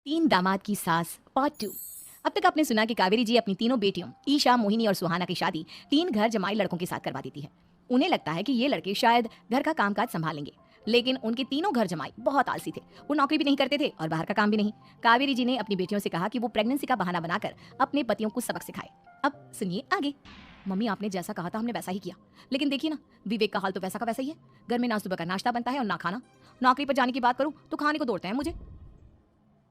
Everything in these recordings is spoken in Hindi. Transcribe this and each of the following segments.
तीन दामाद की सास पार्ट 2। अब तक आपने सुना कि कावेरी जी अपनी तीनों बेटियों ईशा, मोहिनी और सुहाना की शादी तीन घर जमाई लड़कों के साथ करवा देती है। उन्हें लगता है कि ये लड़के शायद घर का कामकाज संभालेंगे, लेकिन उनके तीनों घर जमाई बहुत आलसी थे। वो नौकरी भी नहीं करते थे और बाहर का काम भी नहीं। कावेरी जी ने अपनी बेटियों से कहा कि वो प्रेगनेंसी का बहाना बनाकर अपने पतियों को सबक सिखाए। अब सुनिए आगे। मम्मी, आपने जैसा कहा था हमने वैसा ही किया, लेकिन देखिए ना, विवेक का हाल तो वैसा का वैसा ही है। घर में ना सुबह का नाश्ता बनता है और ना खाना। नौकरी पर जाने की बात करूं तो खाने को दौड़ते हैं मुझे।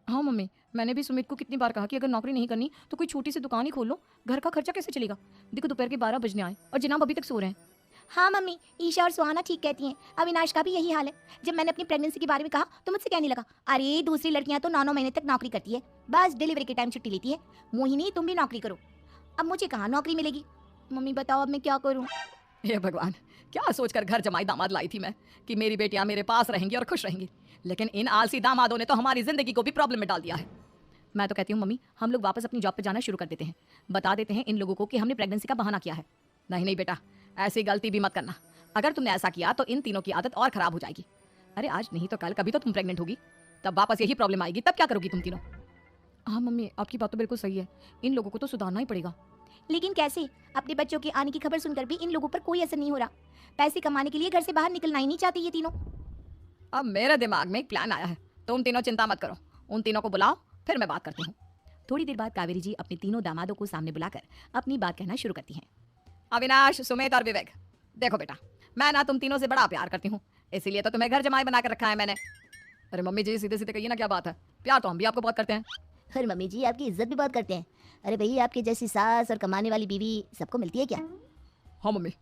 हाँ मम्मी, मैंने भी सुमित को कितनी बार कहा कि अगर नौकरी नहीं करनी तो कोई छोटी सी दुकान ही खोल लो, घर का खर्चा कैसे चलेगा। देखो दोपहर के 12 बजने आए और जनाब अभी तक सो रहे हैं। हाँ मम्मी, ईशा और सुहाना ठीक कहती हैं। अविनाश का भी यही हाल है। जब मैंने अपनी प्रेगनेंसी के बारे में कहा तो मुझसे कहने लगा, अरे दूसरी लड़कियां तो 9-9 महीने तक नौकरी करती है, बस डिलीवरी के टाइम छुट्टी लेती है। मोहिनी, तुम भी नौकरी करो। अब मुझे कहाँ नौकरी मिलेगी। मम्मी बताओ अब मैं क्या करूँ। हे भगवान, क्या सोचकर घर जमाई दामाद लाई थी मैं कि मेरी बेटियां मेरे पास रहेंगी और खुश रहेंगी, लेकिन इन आलसी दामादों ने तो हमारी जिंदगी को भी प्रॉब्लम में डाल दिया है। मैं तो कहती हूँ मम्मी, हम लोग वापस अपनी जॉब पे जाना शुरू कर देते हैं। बता देते हैं इन लोगों को कि हमने प्रेगनेंसी का बहाना किया है। नहीं नहीं बेटा, ऐसी गलती भी मत करना। अगर तुमने ऐसा किया तो इन तीनों की आदत और खराब हो जाएगी। अरे आज नहीं तो कल कभी तो तुम प्रेग्नेंट होगी, तब वापस यही प्रॉब्लम आएगी। तब क्या करोगी तुम तीनों। हाँ मम्मी, आपकी बात तो बिल्कुल सही है। इन लोगों को तो सुधारना ही पड़ेगा। लेकिन कैसे? अपने बच्चों के आने की खबर सुनकर भी इन लोगों पर कोई असर नहीं हो रहा। पैसे कमाने के लिए घर से बाहर निकलना ही नहीं चाहती ये तीनों। अब मेरे दिमाग में एक प्लान आया है। तुम तीनों चिंता मत करो, उन तीनों को बुलाओ, फिर मैं बात करती हूँ। थोड़ी देर बाद कावेरी जी अपने तीनों दामादों को सामने बुलाकर अपनी बात कहना शुरू करती हैं। अविनाश, सुमित और विवेक, देखो बेटा, मैं ना तुम तीनों से बड़ा प्यार करती हूँ, इसीलिए तो तुम्हें घर जमाई बना कर रखा है मैंने। अरे मम्मी जी, सीधे सीधे कहिए ना, क्या बात है। प्यार तो हम भी आपको बहुत करते हैं। अरे मम्मी जी, आपकी इज्जत भी बहुत करते हैं। अरे भैया, आपकी जैसी सास और कमाने वाली बीवी सबको मिलती है क्या? हाँ मम्मी,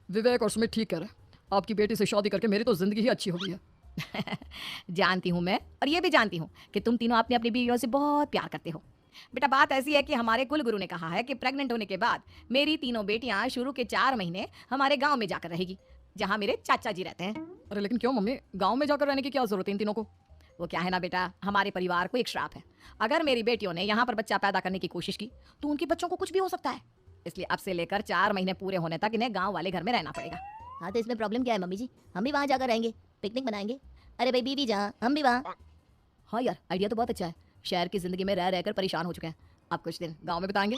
विवेक और सुमित ठीक कह रहे हैं। आपकी बेटी से शादी करके मेरी तो जिंदगी ही अच्छी हो गई है। जानती हूँ मैं, और ये भी जानती हूँ कि तुम तीनों अपनी अपनी बीवियों से बहुत प्यार करते हो। बेटा, बात ऐसी है कि हमारे कुल गुरु ने कहा है कि प्रेग्नेंट होने के बाद मेरी तीनों बेटियां शुरू के 4 महीने हमारे गांव में जाकर रहेगी, जहां मेरे चाचा जी रहते हैं। अरे लेकिन क्यों मम्मी, गांव में जाकर रहने की क्या जरूरत है इन तीनों को? वो क्या है ना बेटा, हमारे परिवार को एक श्राप है। अगर मेरी बेटियों ने यहाँ पर बच्चा पैदा करने की कोशिश की तो उनके बच्चों को कुछ भी हो सकता है। इसलिए अब से लेकर 4 महीने पूरे होने तक इन्हें गाँव वाले घर में रहना पड़ेगा। हाँ तो इसमें प्रॉब्लम क्या है मम्मी जी? हम भी वहाँ जाकर रहेंगे, पिकनिक बनाएंगे। अरे भाई, बीवी जहाँ हम भी वहाँ। हाँ यार, आइडिया तो बहुत अच्छा है। शहर की जिंदगी में रह रहकर परेशान हो चुके हैं, अब कुछ दिन गांव में बिताएंगे।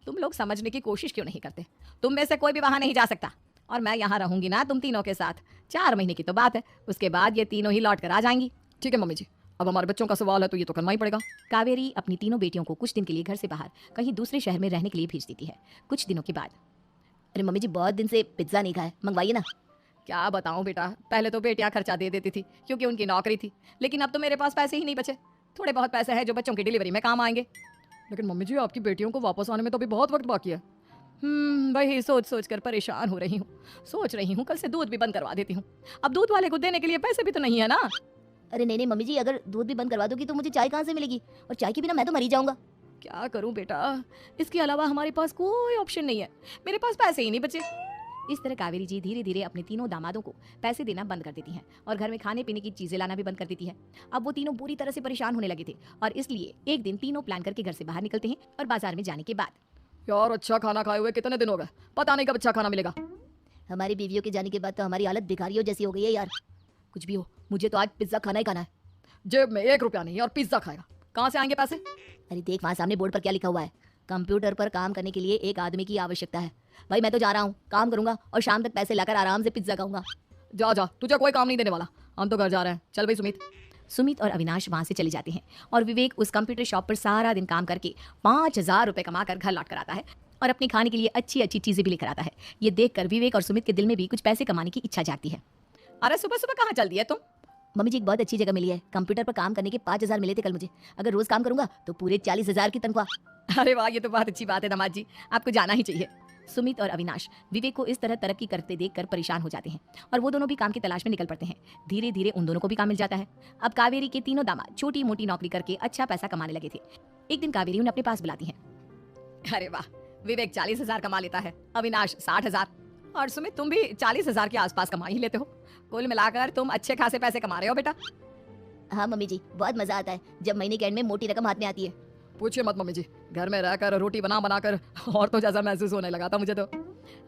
तुम लोग समझने की कोशिश क्यों नहीं करते? तुम में से कोई भी वहां नहीं जा सकता, और मैं यहाँ रहूंगी ना तुम तीनों के साथ। 4 महीने की तो बात है, उसके बाद ये तीनों ही लौट कर आ जाएंगी। ठीक है मम्मी जी, अब हमारे बच्चों का सवाल है तो ये तो करना ही पड़ेगा। कावेरी अपनी तीनों बेटियों को कुछ दिन के लिए घर से बाहर कहीं दूसरे शहर में रहने के लिए भेज देती है। कुछ दिनों के बाद, अरे मम्मी जी, बहुत दिन से पिज्जा नहीं खाया, मंगवाइए ना। क्या बताऊं बेटा, पहले तो बेटियां खर्चा दे देती थी क्योंकि उनकी नौकरी थी, लेकिन अब तो मेरे पास पैसे ही नहीं बचे। थोड़े बहुत पैसे हैं जो बच्चों की डिलीवरी में काम आएंगे। लेकिन मम्मी जी, आपकी बेटियों को वापस आने में तो अभी बहुत वक्त बाकी है। वही सोच सोच कर परेशान हो रही हूँ। सोच रही हूँ कल से दूध भी बंद करवा देती हूँ। अब दूध वाले को देने के लिए पैसे भी तो नहीं है ना। अरे नहीं नहीं मम्मी जी, अगर दूध भी बंद करवा दोगी तो मुझे चाय कहाँ से मिलेगी? और चाय के बिना मैं तो मर ही जाऊंगा। क्या करूं बेटा, इसके अलावा हमारे पास कोई ऑप्शन नहीं है। मेरे पास पैसे ही नहीं बचे। इस तरह कावेरी जी धीरे धीरे अपने तीनों दामादों को पैसे देना बंद कर देती हैं और घर में खाने पीने की चीजें लाना भी बंद कर देती है। अब वो तीनों बुरी तरह से परेशान होने लगे थे, और इसलिए एक दिन तीनों प्लान करके घर से बाहर निकलते हैं। और बाजार में जाने के बाद, यार अच्छा खाना खाए हुए कितने दिन हो गए, पता नहीं कब अच्छा खाना मिलेगा। हमारी बीवियों के जाने के बाद तो हमारी हालत भिखारियों जैसी हो गई है यार। कुछ भी हो, मुझे तो आज पिज्जा खाना ही खाना है। जेब में 1 रुपया नहीं है और पिज्जा खाएगा, कहाँ से आएंगे पैसे? अरे देख, वहाँ सामने बोर्ड पर क्या लिखा हुआ है, कंप्यूटर पर काम करने के लिए एक आदमी की आवश्यकता है। भाई मैं तो जा रहा हूँ, काम करूंगा और शाम तक पैसे लाकर आराम से पिज्जा खाऊंगा। जा जा, तुझे कोई काम नहीं देने वाला, हम तो घर जा रहे हैं। चल भाई सुमित। सुमित और अविनाश वहां से चले जाते हैं, और विवेक उस कंप्यूटर शॉप पर सारा दिन काम करके 5,000 रुपए कमाकर घर लौट कर आता है और अपने खाने के लिए अच्छी अच्छी चीजें भी लेकर आता है। ये देखकर विवेक और सुमित के दिल में भी कुछ पैसे कमाने की इच्छा जागती है। अरे सुबह सुबह कहाँ चल दी है तुम? मम्मी जी, एक बहुत अच्छी जगह मिली है। कंप्यूटर पर काम करने के 5,000 मिले थे कल मुझे। अगर रोज काम करूंगा तो पूरे 40,000 की तनख्वाह। अरे वाह, ये तो बहुत अच्छी बात है दामाद जी, आपको जाना ही चाहिए। सुमित और अविनाश विवेक को इस तरह तरक्की करते देखकर परेशान हो जाते हैं, और वो दोनों भी काम की तलाश में निकल पड़ते हैं। धीरे धीरे उन दोनों को भी काम मिल जाता है। अब कावेरी के तीनों दामाद छोटी मोटी नौकरी करके अच्छा पैसा कमाने लगे थे। एक दिन कावेरी उन्हें अपने पास बुलाती है। अरे वाह, विवेक 40,000 कमा लेता है, अविनाश 60,000, और सुमित तुम भी 40,000 के आसपास कमा ही लेते हो। कुल मिलाकर तुम अच्छे खासे पैसे कमा रहे हो बेटा। हाँ मम्मी जी, बहुत मजा आता है जब महीने के एंड में मोटी रकम हाथ में आती है। पूछिए मत मम्मी जी, घर में रहकर रोटी बना बनाकर और तो जैसा महसूस होने लगा था मुझे तो।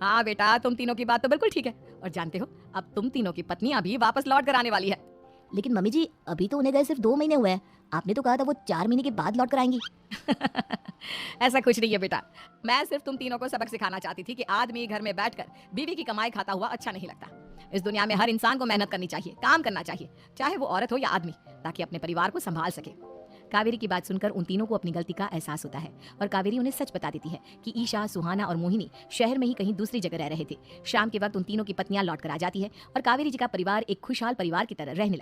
हाँ बेटा, तुम तीनों की बात तो बिल्कुल ठीक है। और जानते हो, अब तुम तीनों की पत्नियां भी वापस लौट कर आने वाली है। लेकिन मम्मी जी अभी तो उन्हें गए सिर्फ 2 महीने हुए हैं। आपने तो कहा था वो 4 महीने के बाद लौट कर आएंगी। ऐसा कुछ नहीं है बेटा, मैं सिर्फ तुम तीनों को सबक सिखाना चाहती थी कि आदमी घर में बैठकर बीवी की कमाई खाता हुआ अच्छा नहीं लगता। इस दुनिया में हर इंसान को मेहनत करनी चाहिए, काम करना चाहिए, चाहे वो औरत हो या आदमी, ताकि अपने परिवार को संभाल सके। कावेरी की बात सुनकर उन तीनों को अपनी गलती का एहसास होता है और कावेरी उन्हें सच बता देती है कि ईशा, सुहाना और मोहिनी शहर में ही कहीं दूसरी जगह रह रहे थे। शाम के वक्त उन तीनों की पत्नियां लौट कर आ जाती है और कावेरी जी का परिवार एक खुशहाल परिवार की तरह रहने लगता है।